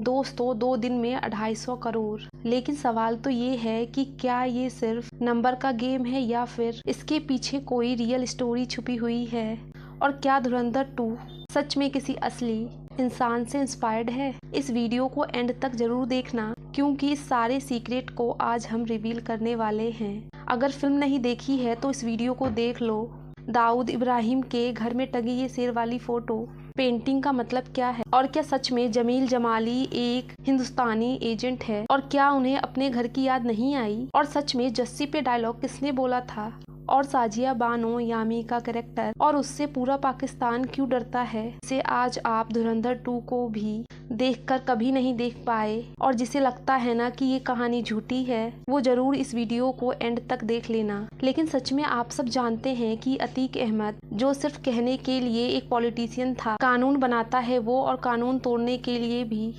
दोस्तों 2 दिन में 250 करोड़। लेकिन सवाल तो ये है कि क्या ये सिर्फ नंबर का गेम है या फिर इसके पीछे कोई रियल स्टोरी छुपी हुई है, और क्या धुरंधर 2 सच में किसी असली इंसान से इंस्पायर्ड है। इस वीडियो को एंड तक जरूर देखना, क्योंकि इस सारे सीक्रेट को आज हम रिवील करने वाले हैं। अगर फिल्म नहीं देखी है तो इस वीडियो को देख लो। दाऊद इब्राहिम के घर में टंगी ये शेर वाली फोटो पेंटिंग का मतलब क्या है, और क्या सच में जमील जमाली एक हिंदुस्तानी एजेंट है, और क्या उन्हें अपने घर की याद नहीं आई, और सच में जस्सी पे डायलॉग किसने बोला था, और साजिया बानो यामी का कैरेक्टर और उससे पूरा पाकिस्तान क्यों डरता है, इसे आज आप धुरंधर 2 को भी देखकर कभी नहीं देख पाए, और जिसे लगता है ना कि ये कहानी झूठी है, वो जरूर इस वीडियो को एंड तक देख लेना। लेकिन सच में आप सब जानते हैं कि अतीक अहमद, जो सिर्फ कहने के लिए एक पॉलिटिशियन था, कानून बनाता है वो, और कानून तोड़ने के लिए भी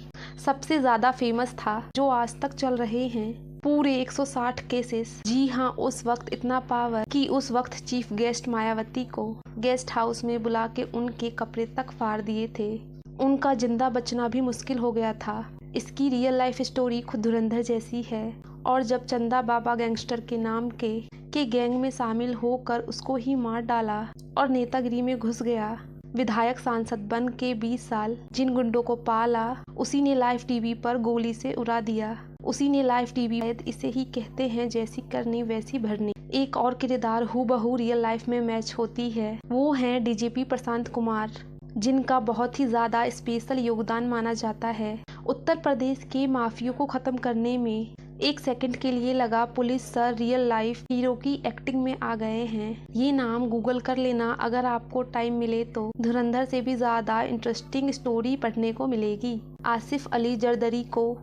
सबसे ज्यादा फेमस था, जो आज तक चल रहे हैं पूरे 160 केसेस। जी हाँ, उस वक्त इतना पावर कि उस वक्त चीफ गेस्ट मायावती को गेस्ट हाउस में बुला के उनके कपड़े तक फाड़ दिए थे। उनका जिंदा बचना भी मुश्किल हो गया था। इसकी रियल लाइफ स्टोरी खुद धुरंधर जैसी है, और जब चंदा बाबा गैंगस्टर के नाम के गैंग में शामिल होकर उसको ही मार डाला और नेतागिरी में घुस गया, विधायक सांसद बन के 20 साल जिन गुंडों को पाला, उसी ने लाइव टीवी पर गोली से उड़ा दिया। उसी ने लाइव टीवी, इसे ही कहते हैं जैसी करनी वैसी भरनी। एक और किरदार हूबहू रियल लाइफ में मैच होती है, वो हैं डीजीपी प्रशांत कुमार, जिनका बहुत ही ज्यादा स्पेशल योगदान माना जाता है। उत्तर प्रदेश के माफियों को खत्म करने में 1 सेकंड के लिए लगा police sir real life hero की एक्टिंग में आ गए हैं। ये नाम गूगल कर लेना अगर आपको टाइम मिले तो। धुरंधर से भी ज्यादा इंटरेस्टिंग स्टोरी पढ़ने को मिलेगी। आसिफ अली जरदरी को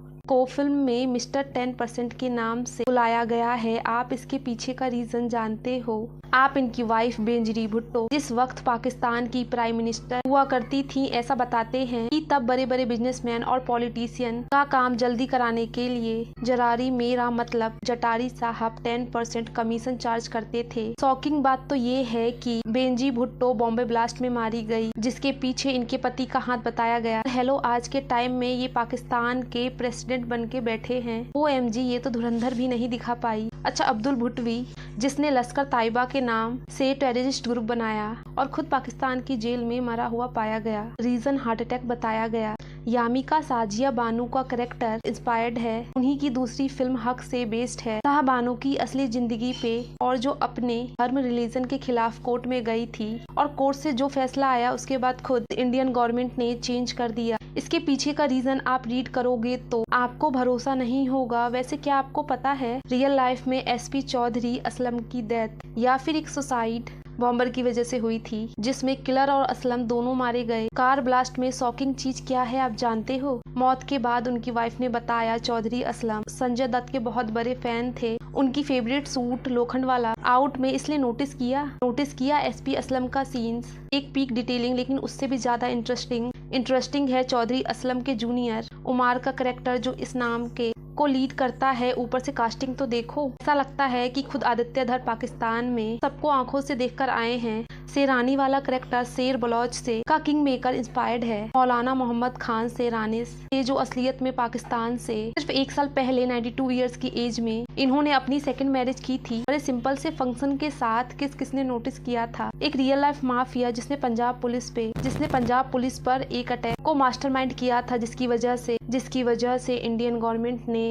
फिल्म में मिस्टर 10% के नाम से बुलाया गया है। आप इसके पीछे का रीजन जानते हो। आप इनकी वाइफ बेनजीर भुट्टो, जिस वक्त पाकिस्तान की प्राइम मिनिस्टर हुआ करती थी, ऐसा बताते हैं कि तब बड़े बड़े बिजनेसमैन और पॉलिटिशियन का काम जल्दी कराने के लिए जरारी मेरा मतलब जटारी साहब 10% कमीशन चार्ज करते थे। शॉकिंग बात तो ये है कि बेनजीर भुट्टो बॉम्बे ब्लास्ट में मारी गई, जिसके पीछे इनके पति का हाथ बताया गया। हेलो, आज के टाइम में ये पाकिस्तान के प्रेसिडेंट बन के बैठे हैं। OMG, ये तो धुरंधर भी नहीं दिखा पाई। अच्छा, अब्दुल भुटवी, जिसने लश्कर ताइबा के नाम से टेररिस्ट ग्रुप बनाया और खुद पाकिस्तान की जेल में मरा हुआ पाया गया, रीजन हार्ट अटैक बताया गया। यामी का साजिया बानो का कैरेक्टर इंस्पायर्ड है, उन्हीं की दूसरी फिल्म हक से बेस्ड है, शाह बानो की असली जिंदगी पे, और जो अपने धर्म रिलीजन के खिलाफ कोर्ट में गई थी, और कोर्ट से जो फैसला आया उसके बाद खुद इंडियन गवर्नमेंट ने चेंज कर दिया। इसके पीछे का रीजन आप रीड करोगे तो आपको भरोसा नहीं होगा। वैसे क्या आपको पता है रियल लाइफ में SP चौधरी असलम की डेथ या फिर एक सुसाइड बॉम्बर की वजह से हुई थी, जिसमें किलर और असलम दोनों मारे गए। कार ब्लास्ट में शॉकिंग चीज क्या है आप जानते हो? मौत के बाद उनकी वाइफ ने बताया चौधरी असलम संजय दत्त के बहुत बड़े फैन थे। उनकी फेवरेट सूट लोखंड वाला आउट में इसलिए नोटिस किया SP असलम का सीन्स, एक पीक डिटेलिंग, लेकिन उससे भी ज्यादा इंटरेस्टिंग है चौधरी असलम के जूनियर उमार का कैरेक्टर, जो इस नाम को लीड करता है। ऊपर से कास्टिंग तो देखो, ऐसा लगता है कि खुद आदित्य धर पाकिस्तान में सबको आंखों से देखकर आए हैं। शेरानी वाला कैरेक्टर शेर बलोच से का किंग मेकर इंस्पायर्ड है। मौलाना मोहम्मद खान शेरानी से, जो असलियत में पाकिस्तान से सिर्फ 1 साल पहले 92 ईयर्स की एज में इन्होंने अपनी सेकंड मैरिज की थी। बड़े सिंपल से फंक्शन के साथ किसने नोटिस किया था? एक रियल लाइफ माफिया जिसने पंजाब पुलिस पर एक अटैक को मास्टरमाइंड किया था, जिसकी वजह से इंडियन गवर्नमेंट ने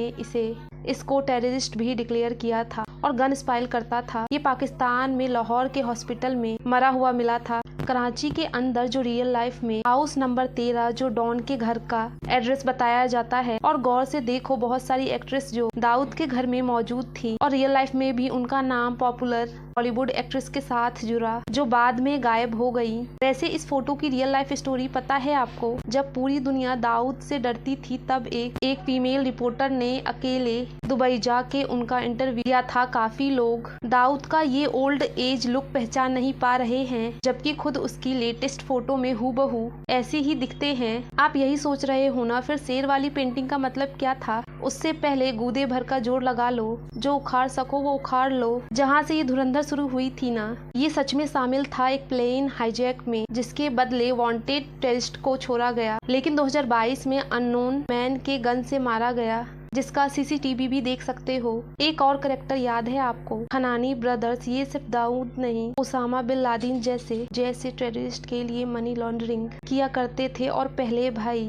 इसको टेररिस्ट भी डिक्लेयर किया था और गन स्पाइल करता था। ये पाकिस्तान में लाहौर के हॉस्पिटल में मरा हुआ मिला था। कराची के अंदर जो रियल लाइफ में हाउस नंबर 13 जो डॉन के घर का एड्रेस बताया जाता है, और गौर से देखो बहुत सारी एक्ट्रेस जो दाऊद के घर में मौजूद थी, और रियल लाइफ में भी उनका नाम पॉपुलर बॉलीवुड एक्ट्रेस के साथ जुड़ा, जो बाद में गायब हो गई। वैसे इस फोटो की रियल लाइफ स्टोरी पता है आपको? जब पूरी दुनिया दाऊद से डरती थी, तब एक फीमेल रिपोर्टर ने अकेले दुबई जाके उनका इंटरव्यू लिया था। काफी लोग दाऊद का ये ओल्ड एज लुक पहचान नहीं पा रहे हैं, जबकि खुद उसकी लेटेस्ट फोटो में हूबहू ऐसे ही दिखते हैं। आप यही सोच रहे हो ना, फिर शेर वाली पेंटिंग का मतलब क्या था? उससे पहले गूदे भर का जोर लगा लो, जो उखाड़ सको वो उखाड़ लो। जहाँ से ये धुरंधर शुरू हुई थी ना, ये सच में शामिल था एक प्लेन हाईजैक में, जिसके बदले वांटेड टेररिस्ट को छोड़ा गया, लेकिन 2022 में अननोन मैन के गन से मारा गया, जिसका सीसीटीवी भी देख सकते हो। एक और करेक्टर याद है आपको? हनानी ब्रदर्स। ये सिर्फ दाऊद नहीं, उसामा बिन लादेन जैसे टेररिस्ट के लिए मनी लॉन्ड्रिंग किया करते थे। और पहले भाई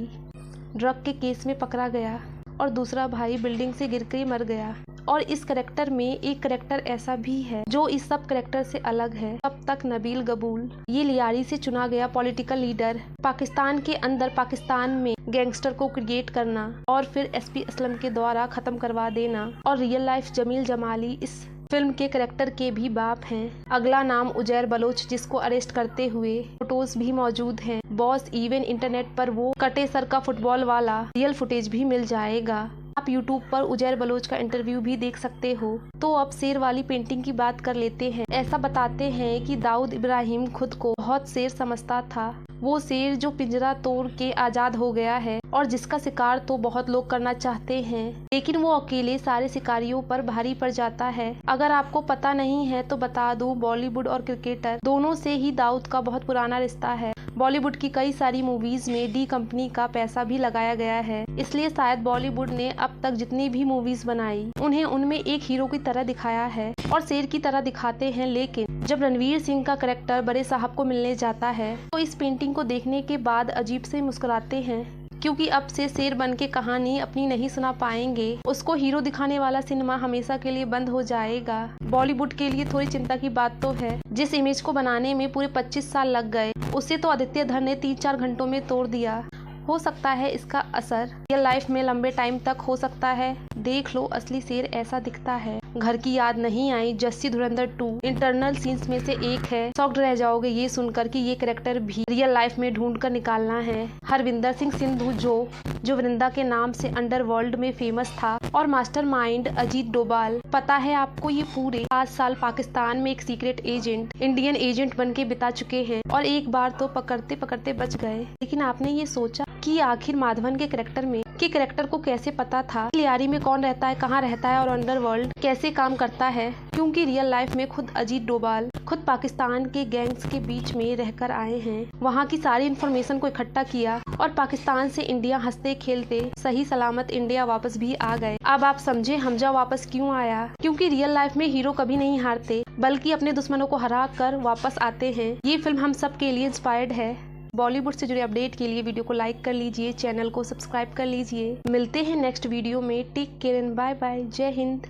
ड्रग के केस में पकड़ा गया और दूसरा भाई बिल्डिंग से गिरकर मर गया। और इस करेक्टर में एक करेक्टर ऐसा भी है जो इस सब करेक्टर से अलग है। अब तक नबील गबूल, ये लियारी से चुना गया पॉलिटिकल लीडर, पाकिस्तान के अंदर पाकिस्तान में गैंगस्टर को क्रिएट करना और फिर एसपी असलम के द्वारा खत्म करवा देना। और रियल लाइफ जमील जमाली इस फिल्म के करेक्टर के भी बाप हैं। अगला नाम उजैर बलोच, जिसको अरेस्ट करते हुए फोटोज भी मौजूद हैं। बॉस, इवन इंटरनेट पर वो कटे सर का फुटबॉल वाला रियल फुटेज भी मिल जाएगा। आप यूट्यूब पर उजैर बलोच का इंटरव्यू भी देख सकते हो। तो अब शेर वाली पेंटिंग की बात कर लेते हैं। ऐसा बताते हैं कि दाऊद इब्राहिम खुद को बहुत शेर समझता था। वो शेर जो पिंजरा तोड़ के आजाद हो गया है और जिसका शिकार तो बहुत लोग करना चाहते हैं, लेकिन वो अकेले सारे शिकारियों पर भारी पड़ जाता है। अगर आपको पता नहीं है तो बता दूं, बॉलीवुड और क्रिकेटर दोनों से ही दाऊद का बहुत पुराना रिश्ता है। बॉलीवुड की कई सारी मूवीज में डी कंपनी का पैसा भी लगाया गया है, इसलिए शायद बॉलीवुड ने अब तक जितनी भी मूवीज बनाई उन्हें उनमें एक हीरो की तरह दिखाया है और शेर की तरह दिखाते हैं। लेकिन जब रणवीर सिंह का कैरेक्टर बड़े साहब को मिलने जाता है तो इस पेंटिंग को देखने के बाद अजीब से मुस्कुराते हैं, क्योंकि अब से शेर बन के कहानी अपनी नहीं सुना पाएंगे। उसको हीरो दिखाने वाला सिनेमा हमेशा के लिए बंद हो जाएगा। बॉलीवुड के लिए थोड़ी चिंता की बात तो है। जिस इमेज को बनाने में पूरे 25 साल लग गए, उसे तो आदित्य धर ने 3-4 घंटों में तोड़ दिया। हो सकता है इसका असर रियल लाइफ में लंबे टाइम तक हो सकता है। देख लो, असली शेर ऐसा दिखता है। घर की याद नहीं आई? जस्सी धुरंधर 2 इंटरनल सीन्स में से एक है। शॉक्ड रह जाओगे ये सुनकर कि ये कैरेक्टर भी रियल लाइफ में ढूंढ कर निकालना है। हरविंदर सिंह सिंधु जो वृंदा के नाम से अंडरवर्ल्ड में फेमस था, और मास्टरमाइंड अजीत डोभाल। पता है आपको, ये पूरे 5 साल पाकिस्तान में एक सीक्रेट एजेंट, इंडियन एजेंट बन के बिता चुके हैं और एक बार तो पकड़ते पकड़ते बच गए। लेकिन आपने ये सोचा कि आखिर माधवन के कैरेक्टर को कैसे पता था लियारी में कौन रहता है, कहाँ रहता है और अंडरवर्ल्ड कैसे काम करता है? क्योंकि रियल लाइफ में खुद अजीत डोभाल खुद पाकिस्तान के गैंग्स के बीच में रहकर आए हैं, वहाँ की सारी इन्फॉर्मेशन को इकट्ठा किया और पाकिस्तान से इंडिया हंसते खेलते सही सलामत इंडिया वापस भी आ गए। अब आप समझे हमजा वापस क्यों आया? क्योंकि रियल लाइफ में हीरो कभी नहीं हारते, बल्कि अपने दुश्मनों को हरा कर वापस आते हैं। ये फिल्म हम सब के लिए इंस्पायर्ड है। बॉलीवुड से जुड़े अपडेट के लिए वीडियो को लाइक कर लीजिए, चैनल को सब्सक्राइब कर लीजिए। मिलते हैं नेक्स्ट वीडियो में। Take care and bye bye. जय हिंद।